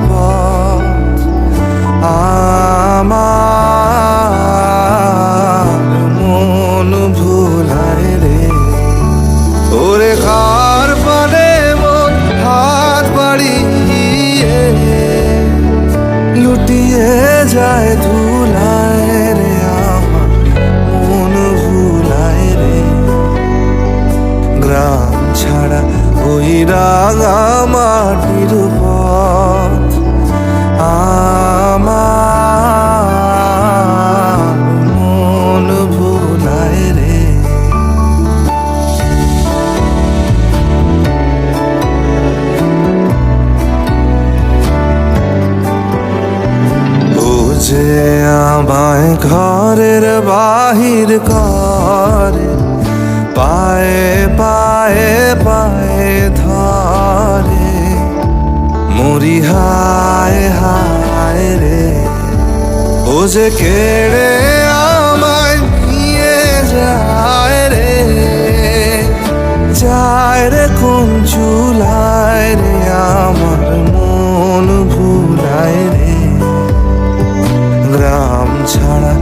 পথ আমার মন ভুলায় রে। ওরে কার পানে মন হাত বাড়িয়ে লুটিয়ে যায় ধুলায় রে, আমার মন ভুলায় রে। গ্রাম ছাড়া ওই রাঙা মাটির পথ আমার মন ভুলায় রে। ও যে আমায় ঘরের বাহির করে, পায়ে পায়ে পায়ে ধরে, মরি হায় হায় রে। ও যে কেড়ে আমায় নিয়ে যায় রে, যায় রে কোন চুলায় রে, আমার মন ভুলায় রে। গ্রাম ছাড়া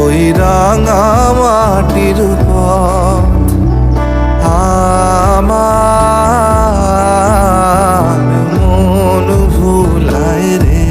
ওই রাঙা মাটির পথ আমার মন ভুলায় রে।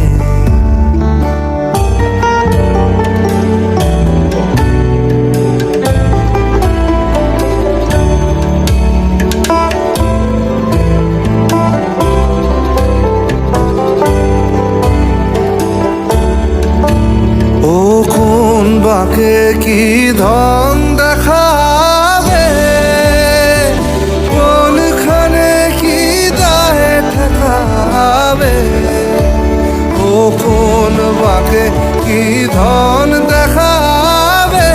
ও কোন বাঁকে কি ধন দেখাবে, কোনখানে কি দায় ঠেকাবে। ও কোন বাঁকে কি ধন দেখাবে,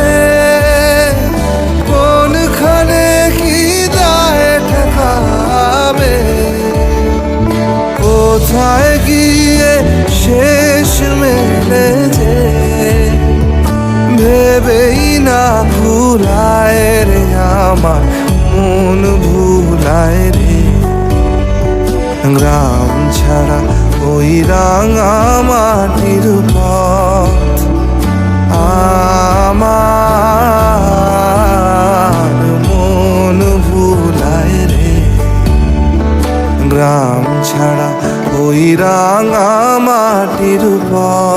কোনখানে কি দায় ঠেকাবে। কোথায় গিয়ে শেষ মেলে যে ভেবেই না ভুলায় রে, আমার মন ভুলায় রে। গ্রাম ছাড়া ওই রাঙা মাটির পথ আমার মন ভুলায় রে। গ্রাম ছাড়া ওই রাঙা মাটির পথ